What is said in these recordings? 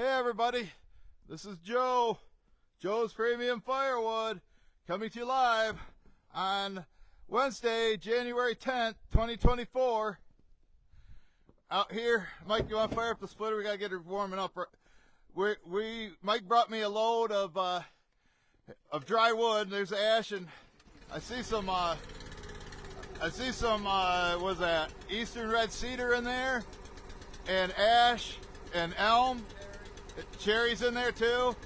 Hey everybody, this is Joe, Joe's Premium Firewood, coming to you live on Wednesday, January 10th, 2024. Out here, Mike, you want to fire up the splitter? We got to get her warming up. Mike brought me a load of dry wood. There's ash, and I see some, what's that, Eastern red cedar in there, and ash, and elm. Cherries in there too.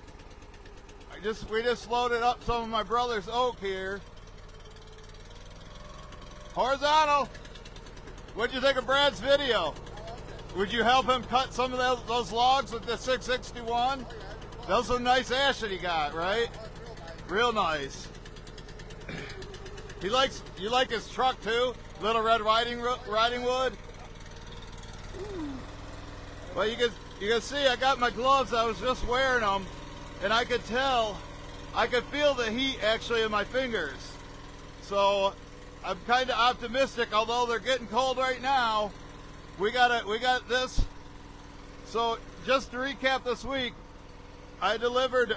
We just loaded up some of my brother's oak here. Horizontal. What'd you think of Brad's video? Would you help him cut some of those logs with the 661? Those are nice ash that he got, right? Real nice. You like his truck too? Little Red Riding Wood. Well, you can see I got my gloves. I was just wearing them, and I could feel the heat actually in my fingers. So I'm kind of optimistic, although they're getting cold right now. We got this. So just to recap this week, he's going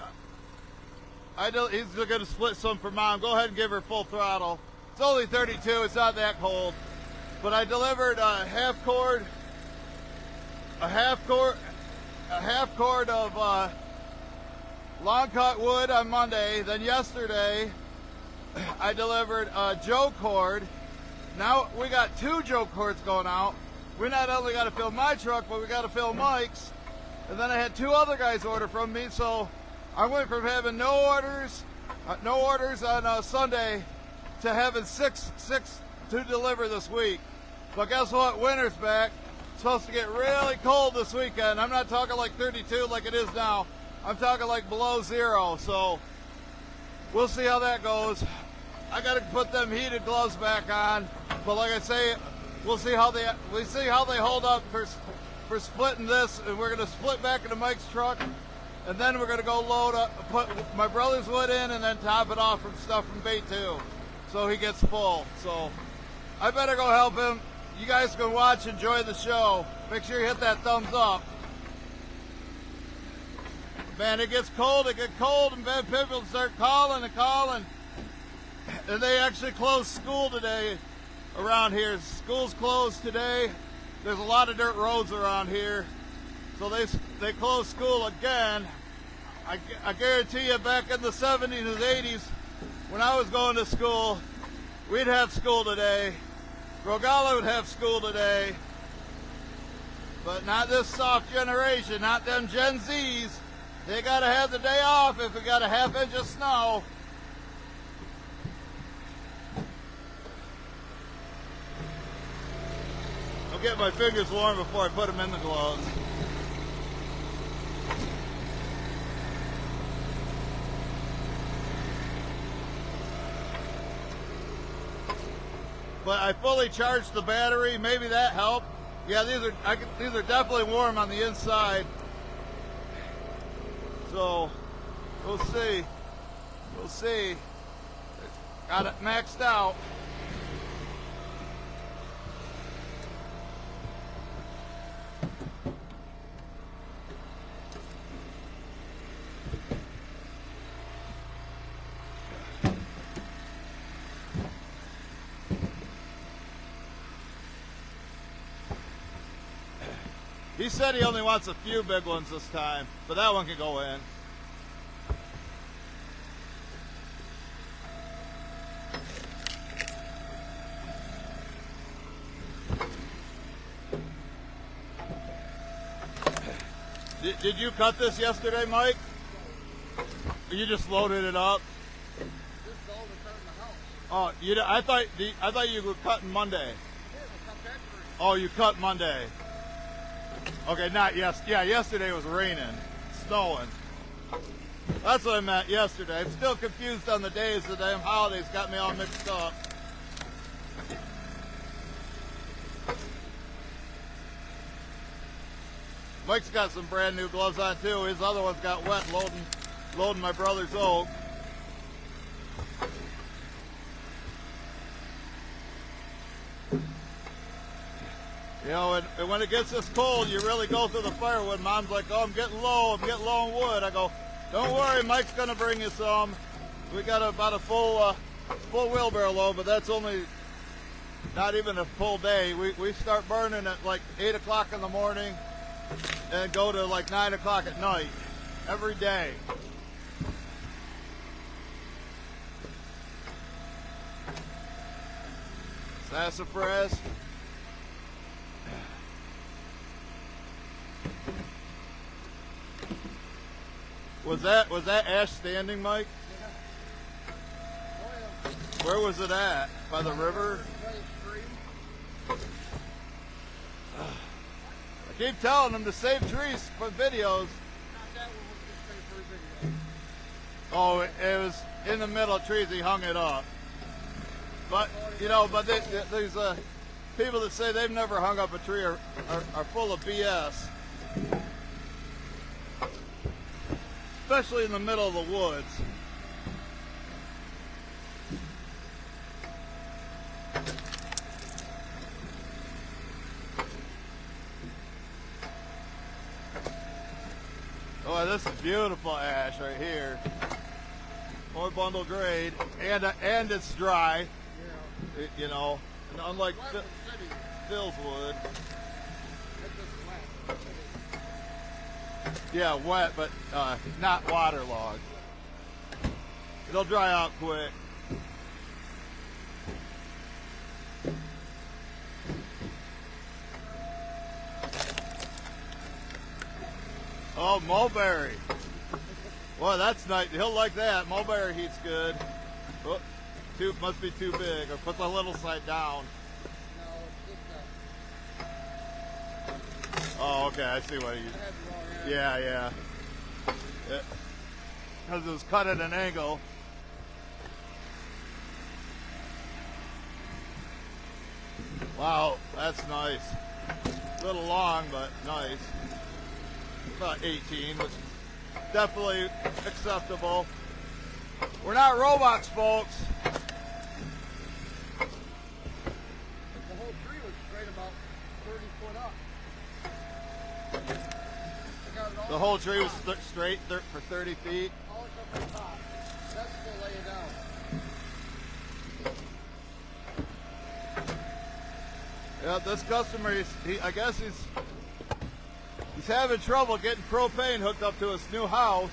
to split some for Mom. Go ahead and give her full throttle. It's only 32. It's not that cold. But I delivered a half cord of long cut wood on Monday. Then yesterday I delivered a Joe cord. Now we got 2 Joe cords going out. We not only got to fill my truck, but we got to fill Mike's. And then I had 2 other guys order from me, so I went from having no orders on Sunday to having six to deliver this week. But guess what? Winter's back. It's supposed to get really cold this weekend. I'm not talking like 32 like it is now. I'm talking like below 0. So we'll see how that goes. I got to put them heated gloves back on. But like I say, we'll see how they hold up for splitting this. And we're going to split back into Mike's truck. And then we're going to go put my brother's wood in, and then top it off from stuff from Bay 2. So he gets full. So I better go help him. You guys can watch, enjoy the show. Make sure you hit that thumbs up. Man, it gets cold, and then people start calling. And they actually closed school today around here. School's closed today. There's a lot of dirt roads around here. So they closed school again. I guarantee you, back in the 70s and 80s, when I was going to school, we'd have school today. Rogala would have school today, but not this soft generation, not them Gen Zs. They gotta have the day off if we got a half-inch of snow. I'll get my fingers warm before I put them in the gloves. But I fully charged the battery. Maybe that helped. Yeah, these are definitely warm on the inside. So we'll see. Got it maxed out. He said he only wants a few big ones this time, but that one can go in. Did you cut this yesterday, Mike? You just loaded it up? Just all the cut in the house. Oh, I thought you were cutting Monday. Oh, you cut Monday. Okay, not yesterday. Yeah, yesterday was raining, snowing. That's what I meant yesterday. I'm still confused on the days. The damn holidays got me all mixed up. Mike's got some brand new gloves on too. His other ones got wet loading my brother's oak. You know, and when it gets this cold, you really go through the firewood. Mom's like, oh, I'm getting low on wood. I go, don't worry, Mike's gonna bring you some. We got about a full wheelbarrow load, but that's only not even a full day. We start burning at like 8 o'clock in the morning and go to like 9 o'clock at night every day. Sassafras. Was that ash standing, Mike? Yeah. Oh, yeah. Where was it at? By the river? By the stream. I keep telling them to save trees for videos. Not that one was just made for a video. Oh, it was in the middle of trees. He hung it up. But you know, there's people that say they've never hung up a tree are full of BS. Especially in the middle of the woods. Oh, this is beautiful ash right here. More bundle grade, and it's dry. Yeah. You know, and unlike Phil's wood. That's just wet. Yeah, wet, but not waterlogged. It'll dry out quick. Oh, mulberry. Well, that's nice. He'll like that. Mulberry heat's good. Oh, must be too big. Or put the little side down. No, it's just Oh, okay. I see what you. I had the wrong end. Yeah. Because it was cut at an angle. Wow, that's nice. A little long, but nice. About 18, which is definitely acceptable. We're not robots, folks. The whole tree was straight about 30 foot up. I got it all The whole tree was straight for 30 feet. all up to the top. That's to lay it down. Yeah, this customer, I guess he's having trouble getting propane hooked up to his new house.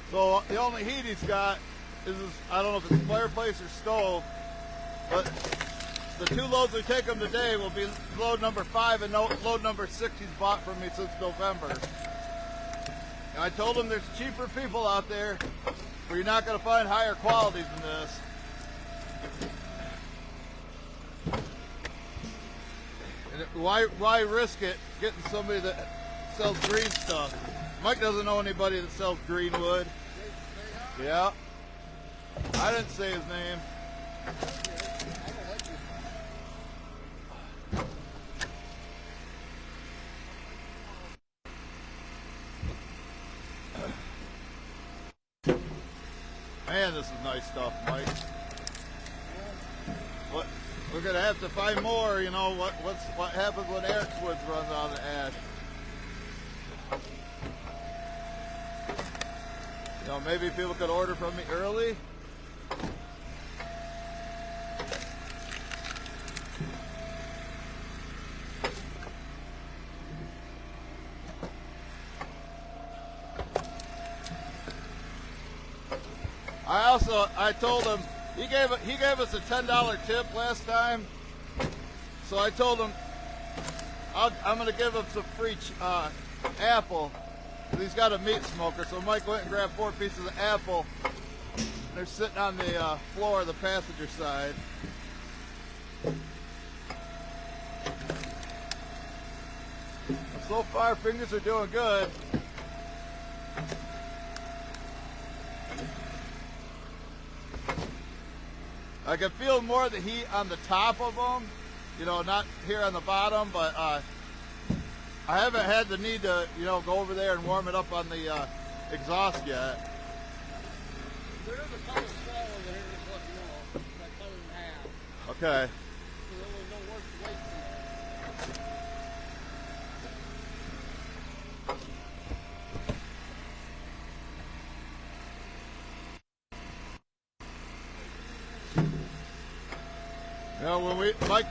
So the only heat he's got is his, I don't know if it's fireplace or stove, but the two loads we take him today will be load number 5 and load number 6 he's bought from me since November. And I told him there's cheaper people out there where you're not going to find higher qualities than this. And why risk it getting somebody that sells green stuff? Mike doesn't know anybody that sells green wood. Yeah. I didn't say his name. Man, this is nice stuff, Mike. What? We're gonna have to find more. You know what happens when Eric's woods runs out of ash. You know, maybe people could order from me early. I told him he gave us a $10 tip last time, so I told him I'm going to give him some free apple. He's got a meat smoker, so Mike went and grabbed 4 pieces of apple. They're sitting on the floor of the passenger side. So far, fingers are doing good. I can feel more of the heat on the top of them, you know, not here on the bottom, but I haven't had the need to, you know, go over there and warm it up on the exhaust yet. There is a couple small over here, just let you know. I cut it in half. Okay. So there was no worse waste in there. You know,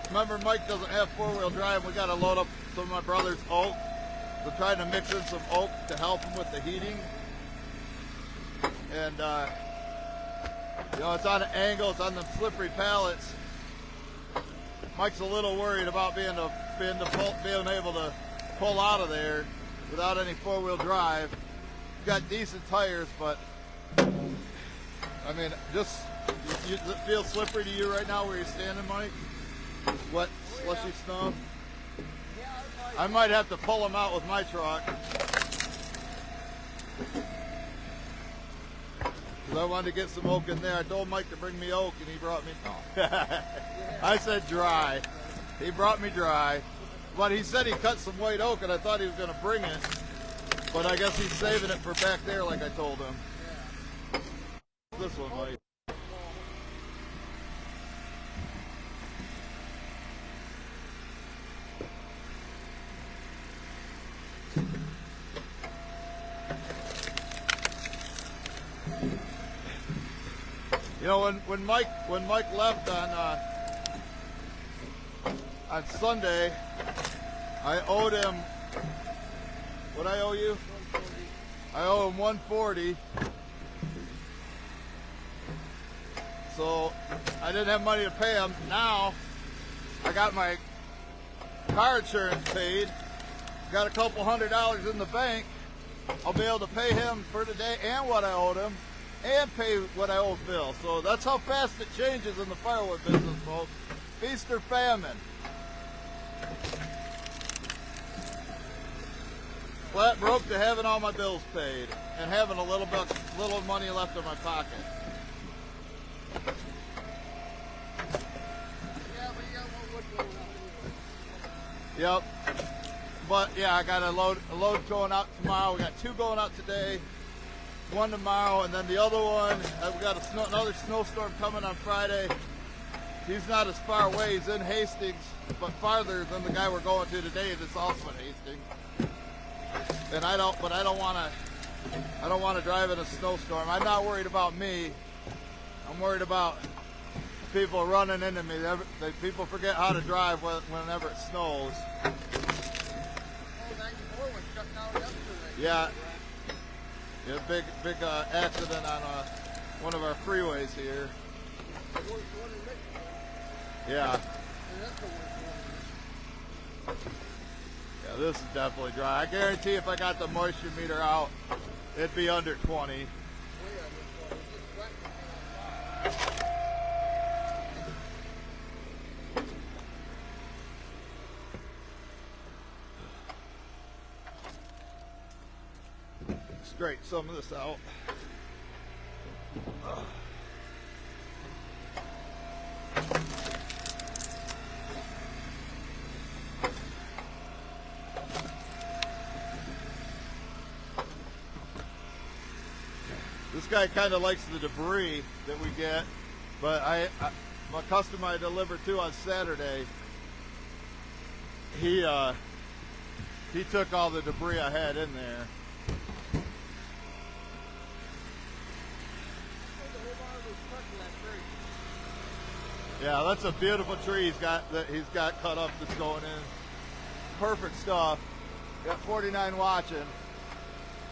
remember Mike doesn't have four-wheel drive. We got to load up some of my brother's oak. We're trying to mix in some oak to help him with the heating. And you know, it's on an angle. It's on them slippery pallets. Mike's a little worried about being able to pull out of there without any four-wheel drive. He's got decent tires, but I mean, just does it feel slippery to you right now where you're standing, Mike? Wet, slushy snow? I might have to pull him out with my truck. Because I wanted to get some oak in there. I told Mike to bring me oak, and he brought me... No. I said dry. He brought me dry. But he said he cut some white oak, and I thought he was going to bring it. But I guess he's saving it for back there like I told him. This one, Mike. You know, when Mike left on Sunday, I owed him, what I owe you? 140. I owe him $140. So I didn't have money to pay him. Now I got my car insurance paid. Got a couple $100 in the bank. I'll be able to pay him for today and what I owed him, and pay what I owe Phil. So that's how fast it changes in the firewood business, folks. Feast or famine. Flat broke to having all my bills paid and having a little money left in my pocket. Yeah, but you got more wood going out anyway. Yep. But yeah, I got a load going out tomorrow. We got 2 going out today, 1 tomorrow, and then the other one, we got another snowstorm coming on Friday. He's not as far away. He's in Hastings, but farther than the guy we're going to today that's also in Hastings. And I don't want to drive in a snowstorm. I'm not worried about me. I'm worried about people running into me. People forget how to drive whenever it snows. Yeah, big accident on one of our freeways here. Yeah. Yeah, this is definitely dry. I guarantee if I got the moisture meter out, it'd be under 20. Straighten some of this out. This guy kind of likes the debris that we get, but my customer I delivered to on Saturday, he took all the debris I had in there. Yeah, that's a beautiful tree he's got cut up that's going in. Perfect stuff. Got 49 watching,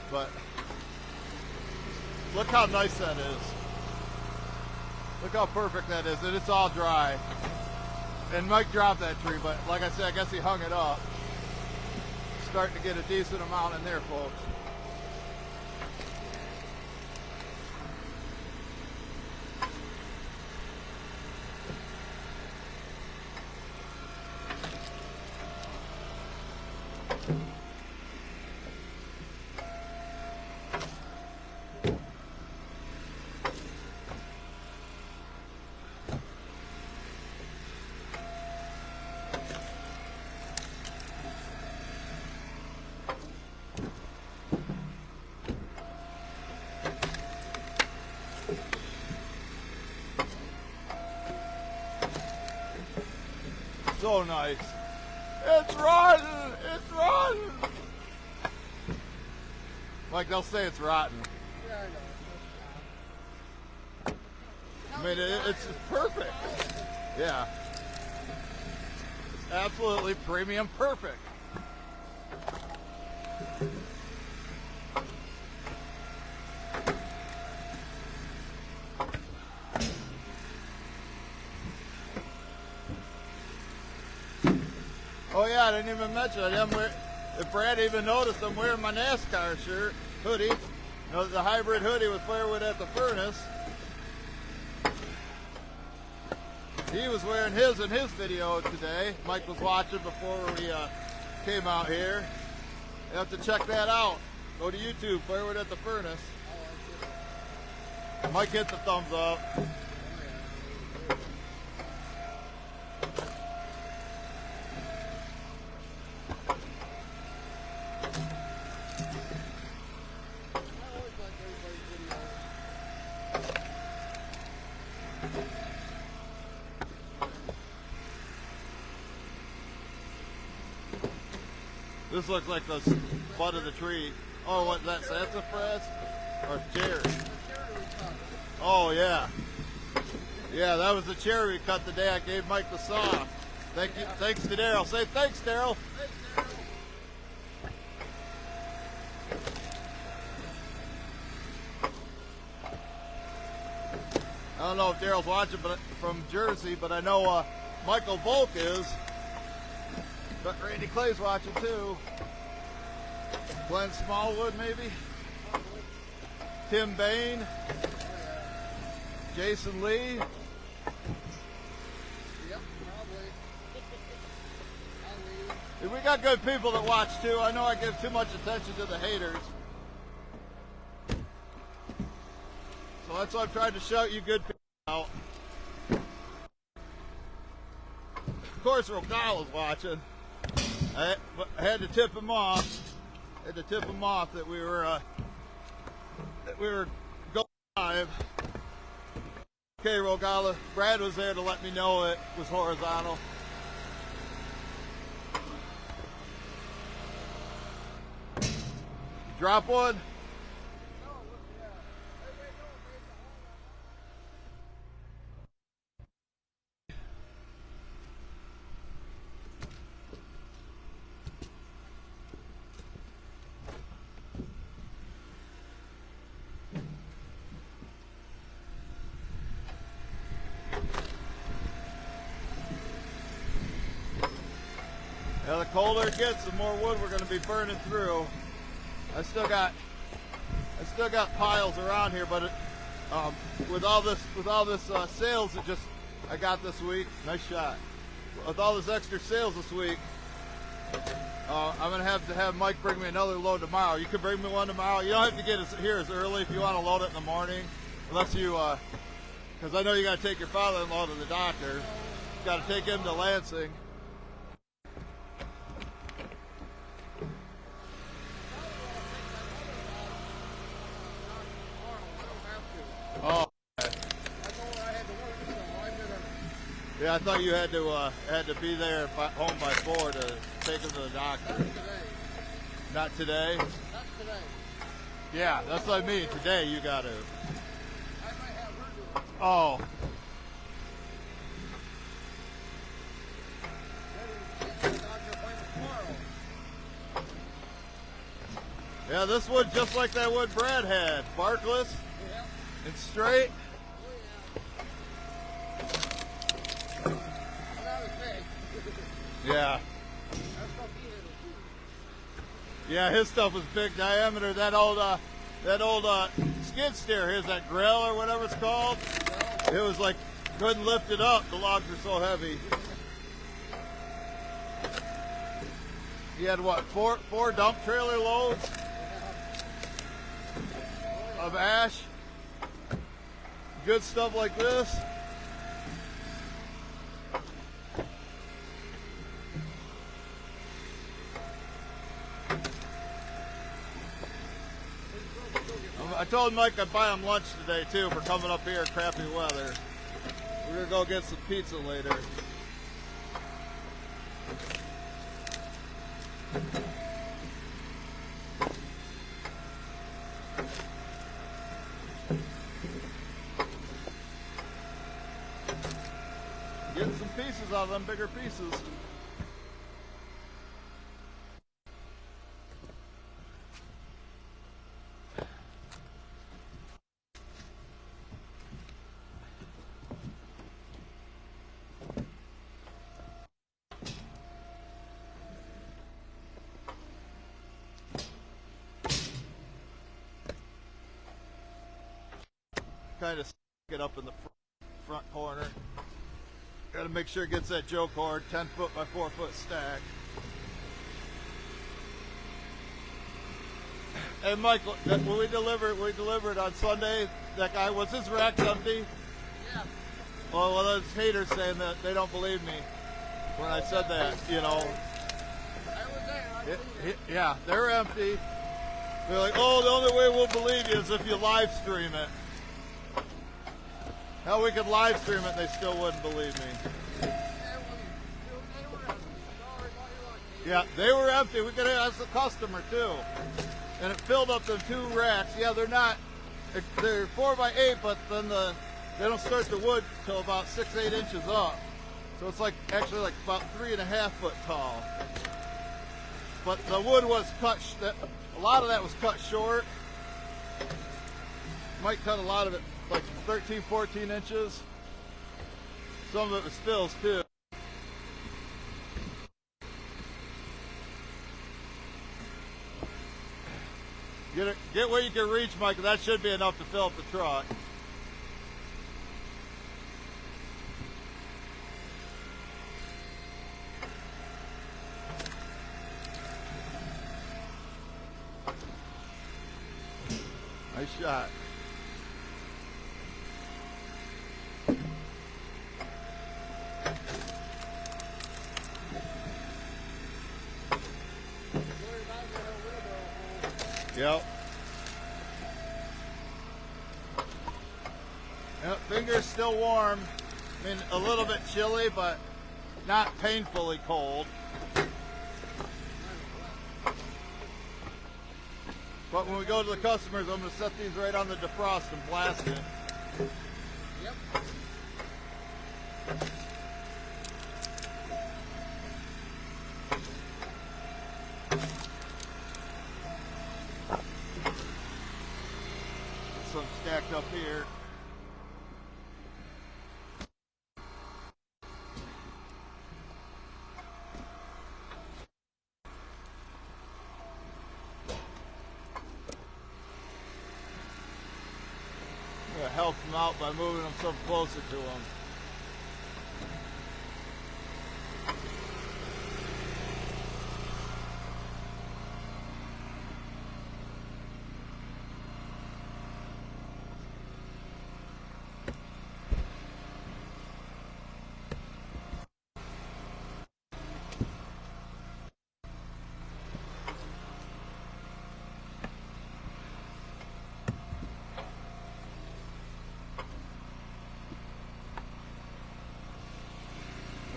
but look how nice that is. Look how perfect that is, and it's all dry. And Mike dropped that tree, but like I said, I guess he hung it up. Starting to get a decent amount in there, folks. So nice. It's rotten! It's rotten! Like they'll say it's rotten. Yeah, I know. I mean, it's perfect. Yeah. absolutely premium perfect. Oh yeah, I didn't even mention it. If Brad even noticed, I'm wearing my NASCAR shirt, hoodie. You know, the hybrid hoodie with Firewood at the furnace. He was wearing his in his video today. Mike was watching before we came out here. You have to check that out. Go to YouTube, Firewood at the furnace. Mike hit the thumbs up. This looks like the butt of the tree. Oh, what's that, sassafras? Or cherry? Oh, yeah. Yeah, that was the cherry we cut the day I gave Mike the saw. Thank you. Thanks to Daryl. Say thanks, Daryl. I don't know if Daryl's watching from Jersey, but I know Michael Volk is. But Randy Clay's watching too. Glenn Smallwood, maybe. Tim Bain. Jason Lee. Yep, probably. We got good people that watch too. I know I give too much attention to the haters. So that's why I'm trying to shout you good people out. Of course, Rocala's watching. I had to tip him off. That we were going live. Okay, Rogala. Brad was there to let me know it was horizontal. Drop one. Now the colder it gets, the more wood we're going to be burning through. I still got piles around here, but with all this sales that I got this week, nice shot. With all this extra sales this week, I'm going to have Mike bring me another load tomorrow. You can bring me one tomorrow. You don't have to get here as early if you want to load it in the morning, unless you, because I know you got to take your father-in-law to the doctor. You got to take him to Lansing. Oh. Yeah, I thought you had to be there home by 4 to take him to the doctor. Not today. Not today. Yeah, that's what I mean. Today you got to. I might have her do it. Oh. Maybe the doctor appointment tomorrow. Yeah, this wood just like that wood Brad had, barkless Yeah. and straight. Yeah. Yeah, his stuff was big diameter. That old skid steer, here's that grill or whatever it's called. It was like couldn't lift it up. The logs were so heavy. He had what, four dump trailer loads of ash. Good stuff like this. I told Mike I'd buy him lunch today too for coming up here in crappy weather. We're gonna go get some pizza later. Getting some pieces out of them bigger pieces. kind of get up in the front corner. Got to make sure it gets that Joe cord, 10 foot by 4 foot stack. Hey Michael, when we delivered on Sunday, that guy, was his rack empty? Yeah. Well, those haters saying that they don't believe me when I said that, you know. I was there. I seen it. Yeah, they're empty. They're like, oh, the only way we'll believe you is if you live stream it. Hell, we could live stream it and they still wouldn't believe me. They were empty. Sorry about your luck, Dave. Yeah, they were empty. We could ask the customer too. And it filled up them 2 racks. Yeah, they're 4 by 8, but then they don't start the wood till about 6-8 inches up. So it's like actually like about 3.5 foot tall. But the wood was cut, a lot of that was cut short. Might cut a lot of it like 13, 14 inches. Some of it was fills too. Get where you can reach, Michael. That should be enough to fill up the truck. Nice shot. Yep. Yep, fingers still warm. I mean, a little bit chilly, but not painfully cold. But when we go to the customers, I'm going to set these right on the defrost and blast it. Yep. Some stacked up here. I'm gonna help them out by moving them some closer to them.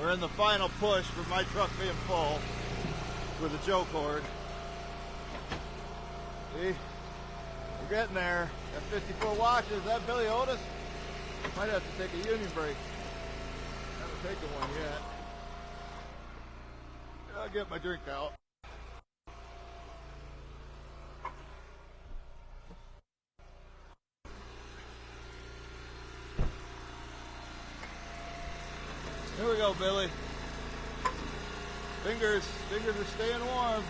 We're in the final push for my truck being full with the Joe cord. See, we're getting there. Got 54 watches. Is that Billy Otis? Might have to take a union break. Haven't taken one yet. I'll get my drink out. Here we go, Billy. Fingers are staying warm.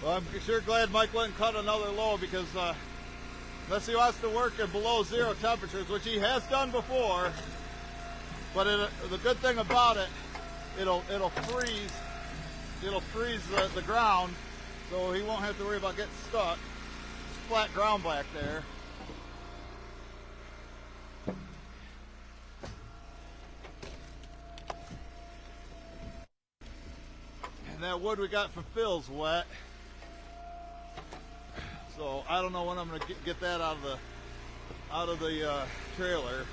Well, I'm sure glad Mike went and cut another low because unless he wants to work at below 0 temperatures, which he has done before, but the good thing about it, it'll freeze the ground, so he won't have to worry about getting stuck. It's flat ground back there. And that wood we got from Phil's wet. So I don't know when I'm going to get that out of the trailer.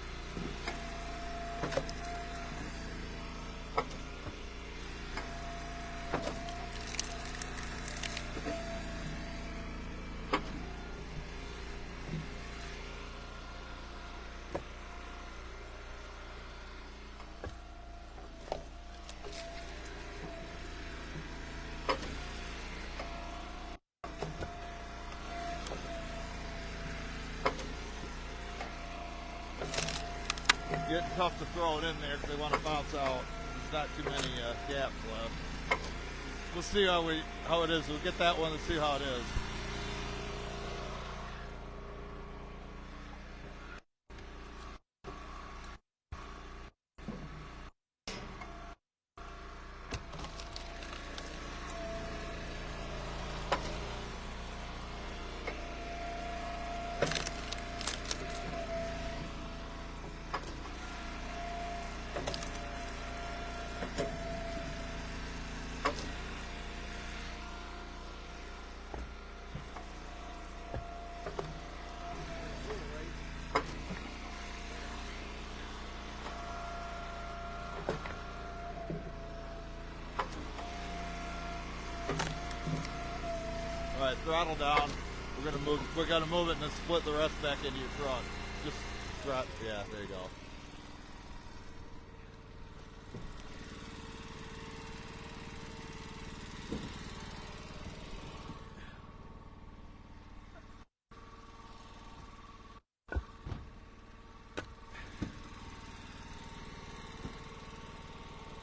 getting tough to throw it in there because they want to bounce out. There's not too many gaps left. We'll see how it is. We'll get that one and see how it is. All right, throttle down. We're gonna move it and then split the rest back into your truck. Just yeah, there you go.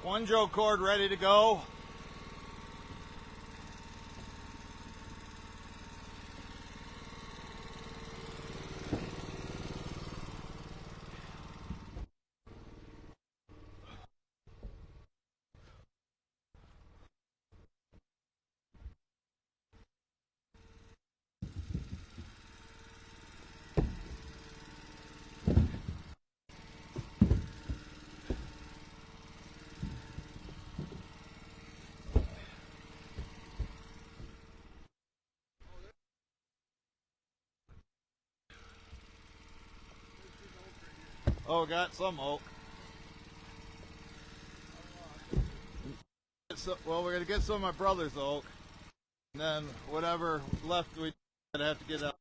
One joke cord ready to go. Oh, got some oak. Well, we're gonna get some of my brother's oak, and then whatever left we have to get out.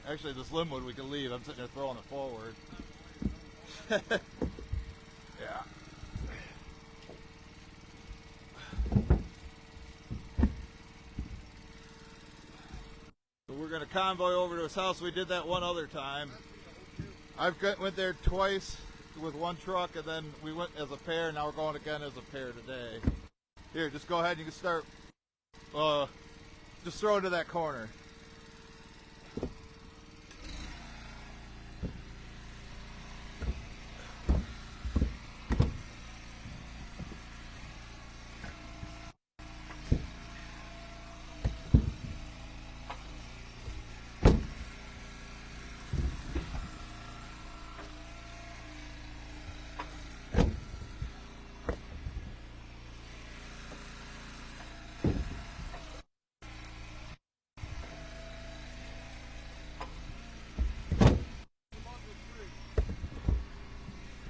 Actually, this limbwood we can leave. I'm sitting there throwing it forward. Yeah. So we're gonna convoy over to his house. We did that one other time. Went there twice with one truck, and then we went as a pair. Now we're going again as a pair today. Here, just go ahead and you can start. Just throw it to that corner.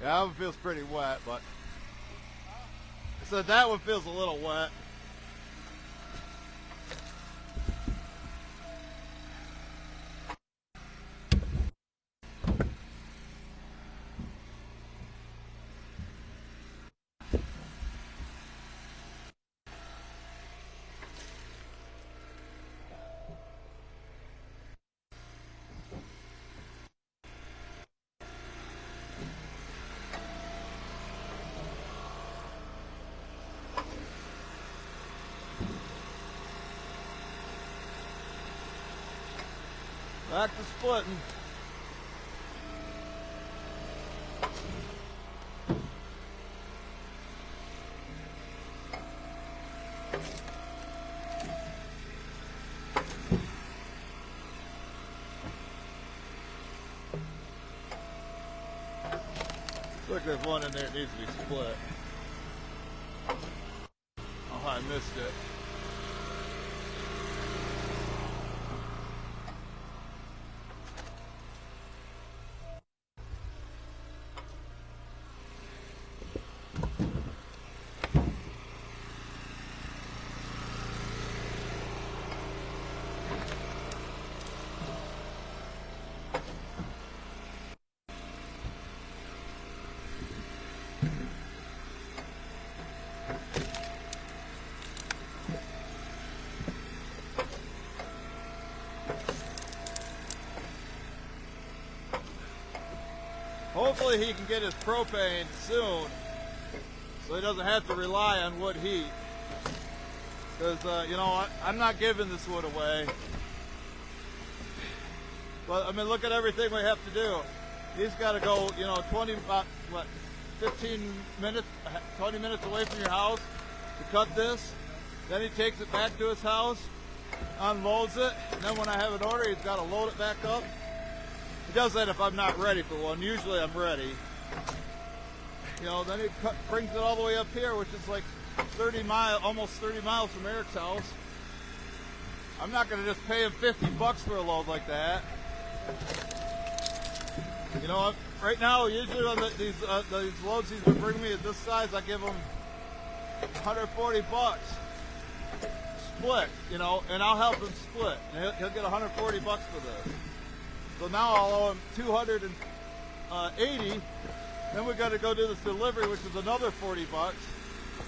Yeah, that one feels pretty wet, but I said that one feels a little wet. Back to splitting. Looks like there's one in there that needs to be split. Oh, I missed it. hopefully he can get his propane soon, so he doesn't have to rely on wood heat. Because, you know, I'm not giving this wood away. But, I mean, look at everything we have to do. He's got to go, you know, 20 minutes away from your house to cut this. Then he takes it back to his house, unloads it, and then when I have an order, he's got to load it back up. He does that if I'm not ready for one. Usually I'm ready. You know, then he brings it all the way up here, which is like almost 30 miles from Eric's house. I'm not going to just pay him $50 for a load like that. You know, right now, usually on these loads he's been bringing me at this size, I give him $140 split, you know, and I'll help him split. And he'll get $140 for this. So now I'll owe him $280. Then we got to go do this delivery, which is another $40.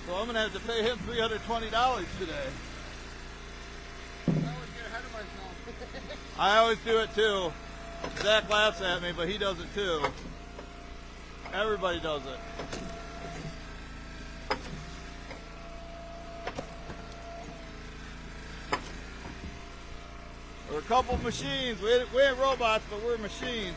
So I'm going to have to pay him $320 today. I always get ahead of myself. I always do it too. Zach laughs at me, but he does it too. Everybody does it. We're a couple machines. We ain't robots, but we're machines.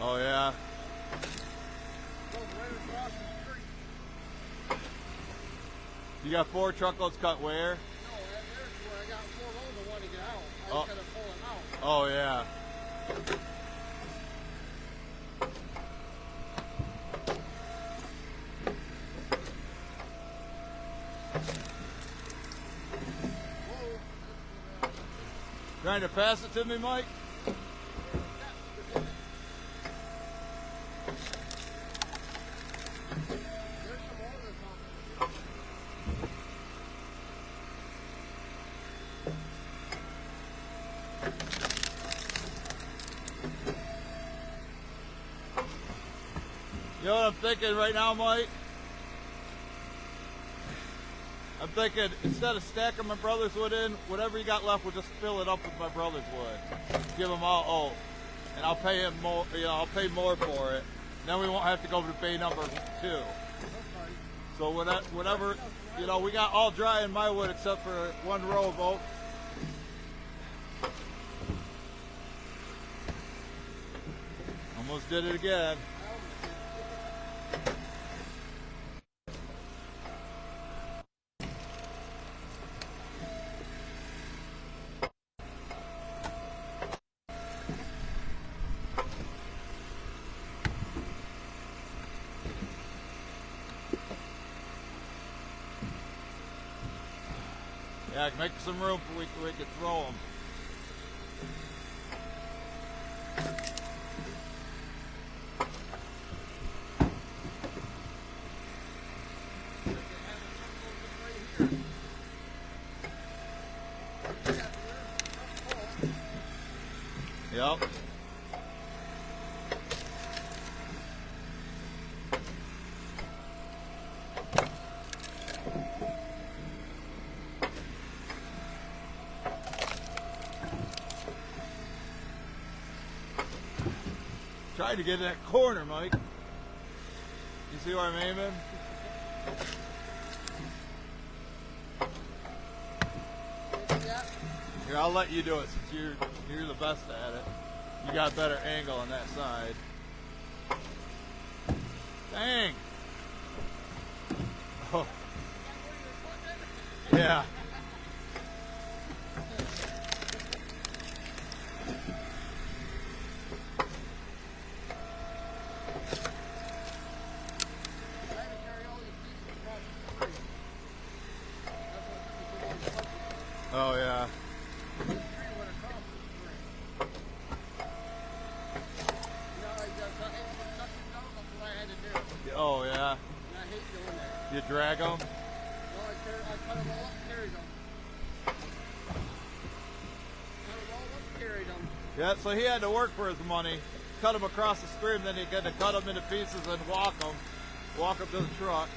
Oh yeah. You got 4 truckloads cut where? No, there's where I got 4 loads I want to get out. I just gotta pull them out. Oh yeah. Trying to pass it to me, Mike? You know what I'm thinking right now, Mike? I'm thinking instead of stacking my brother's wood in, whatever you got left, we'll just fill it up with my brother's wood. Give him all oak, and I'll pay him more. You know, I'll pay more for it. Then we won't have to go to bay number 2. So whatever, you know, we got all dry in my wood except for 1 row of oak. Almost did it again. Yeah, make some room for we can throw them. Yep. Trying to get in that corner, Mike. You see where I'm aiming? Here, I'll let you do it since you're the best at it. You got a better angle on that side. Dang. Oh. Yeah. Oh yeah. You drag them? No, I cut them all up and carried them. Cut them all up and carried them. Yeah, so he had to work for his money. Cut them across the street, and then he had to cut them into pieces and walk them to the truck.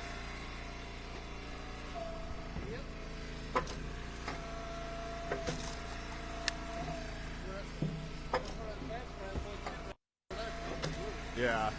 Yep. Yeah.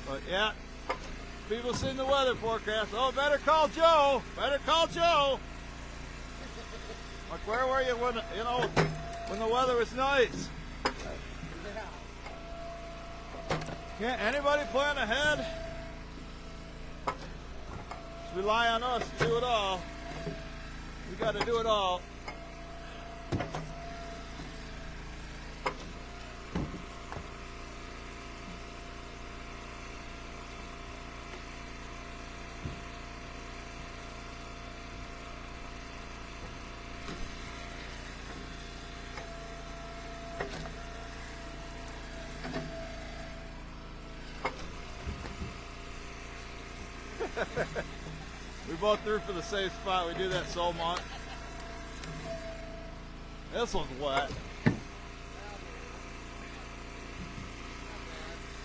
But yeah, people seen the weather forecast. Oh, better call Joe. Better call Joe. Like, where were you when when the weather was nice? Can't anybody plan ahead? Just rely on us to do it all. We got to do it all. We both threw for the safe spot. We do that so much. This one's wet.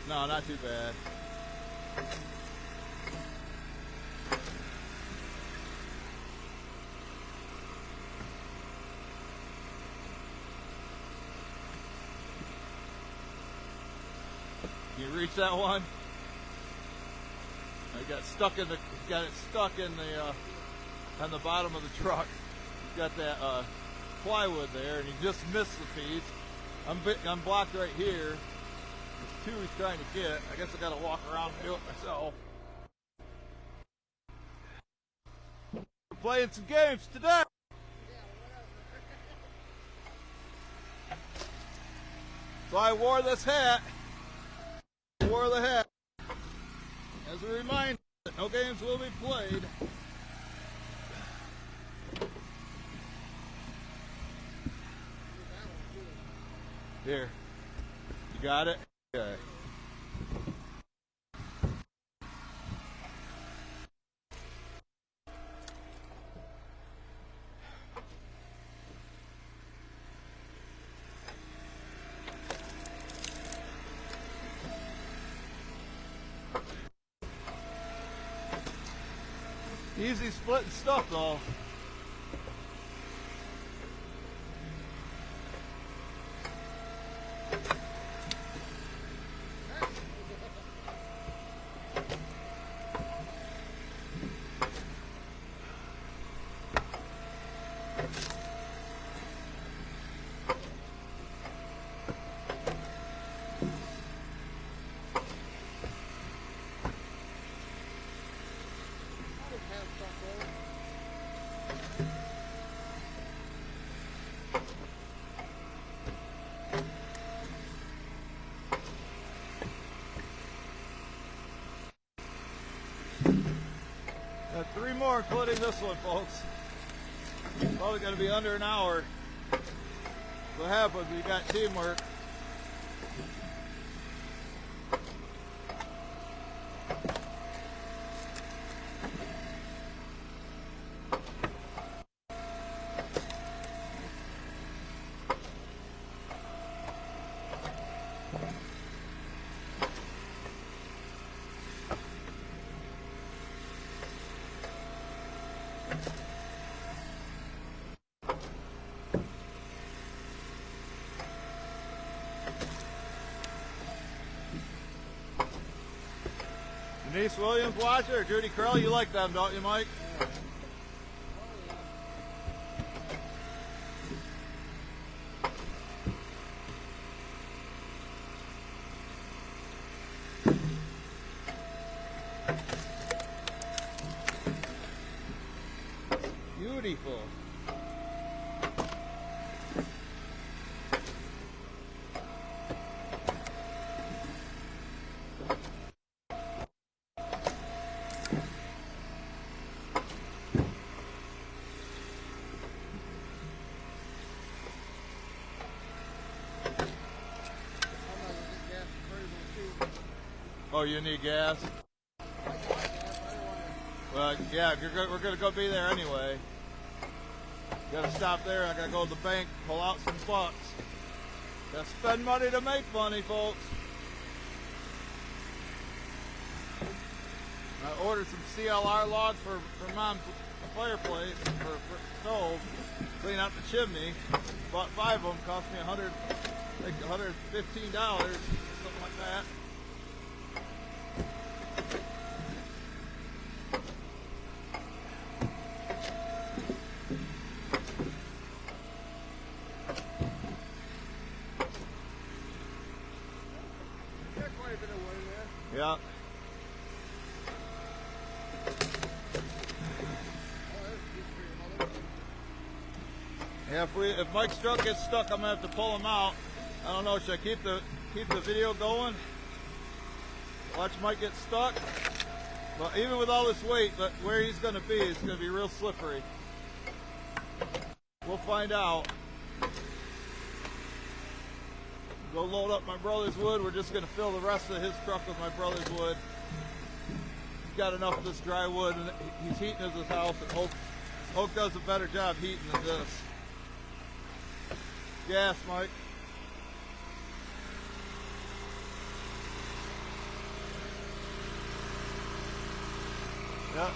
No, not too bad. Can you reach that one? I got it stuck in the on the bottom of the truck. He's got that plywood there, and he just missed the piece. I'm blocked right here. There's two he's trying to get. I guess I got to walk around and do it myself. We're playing some games today. So I wore this hat. Wore the hat as a reminder that no games will be played. Here. You got it? Okay. Easy splitting stuff though. Got 3 more, including this one, folks. Probably going to be under an hour. What happens? We got teamwork. Denise Williams watcher or Judy Curl, you like them, don't you, Mike? beautiful. Oh, you need gas? Well, yeah, we're going to go be there anyway. Got to stop there. I got to go to the bank, pull out some bucks. Got to spend money to make money, folks. I ordered some CLR logs for Mom's fireplace, for stove, clean out the chimney. Bought 5 of them, cost me $115, something like that. Yeah. Yeah, if Mike's truck gets stuck, I'm gonna have to pull him out. I don't know, should I keep the video going? Watch Mike get stuck. But even with all this weight, but where he's gonna be, it's gonna be real slippery. We'll find out. Go load up my brother's wood. We're just going to fill the rest of his truck with my brother's wood. He's got enough of this dry wood, and he's heating his house, and Oak does a better job heating than this. Gas, Mike. Yep.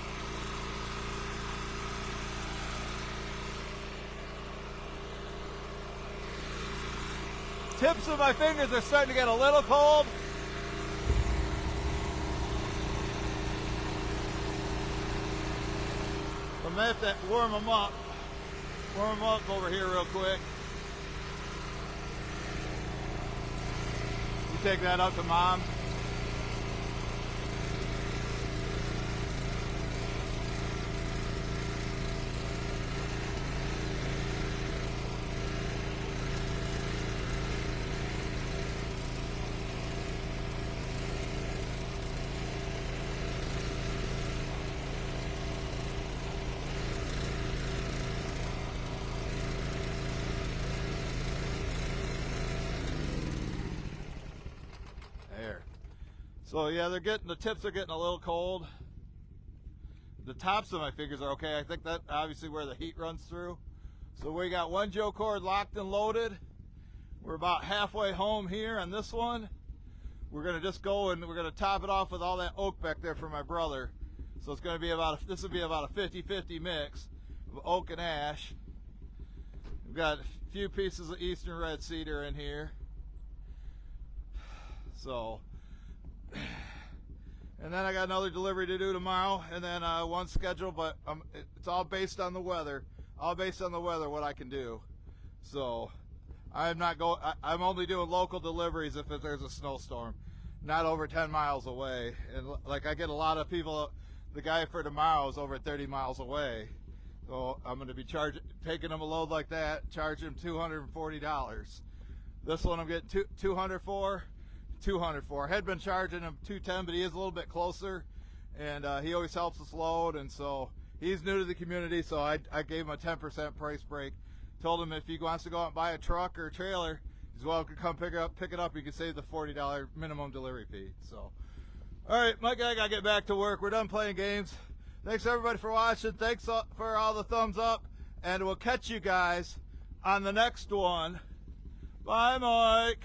Tips of my fingers are starting to get a little cold. I may have to warm them up. Warm them up over here real quick. You take that up to Mom. There. So yeah, the tips are getting a little cold. The tops of my fingers are okay. I think that obviously where the heat runs through. So we got one Joe cord locked and loaded. We're about halfway home here on this one. We're gonna just go and we're gonna top it off with all that oak back there for my brother. So it's gonna be this will be about a 50-50 mix of oak and ash. We've got a few pieces of eastern red cedar in here. So, and then I got another delivery to do tomorrow, and then one schedule, but it's all based on the weather. All based on the weather, what I can do. So, I'm only doing local deliveries if there's a snowstorm, not over 10 miles away. And like I get a lot of people, the guy for tomorrow is over 30 miles away. So I'm going to be taking him a load like that, charging him $240. This one I'm getting $200 for. I had been charging him $210, but he is a little bit closer, and he always helps us load, and so he's new to the community, so I gave him a 10% price break. Told him if he wants to go out and buy a truck or a trailer, he's welcome to come pick it up. You can save the $40 minimum delivery fee. So, all right, Mike, I gotta get back to work. We're done playing games. Thanks everybody for watching. Thanks for all the thumbs up, and we'll catch you guys on the next one. Bye, Mike.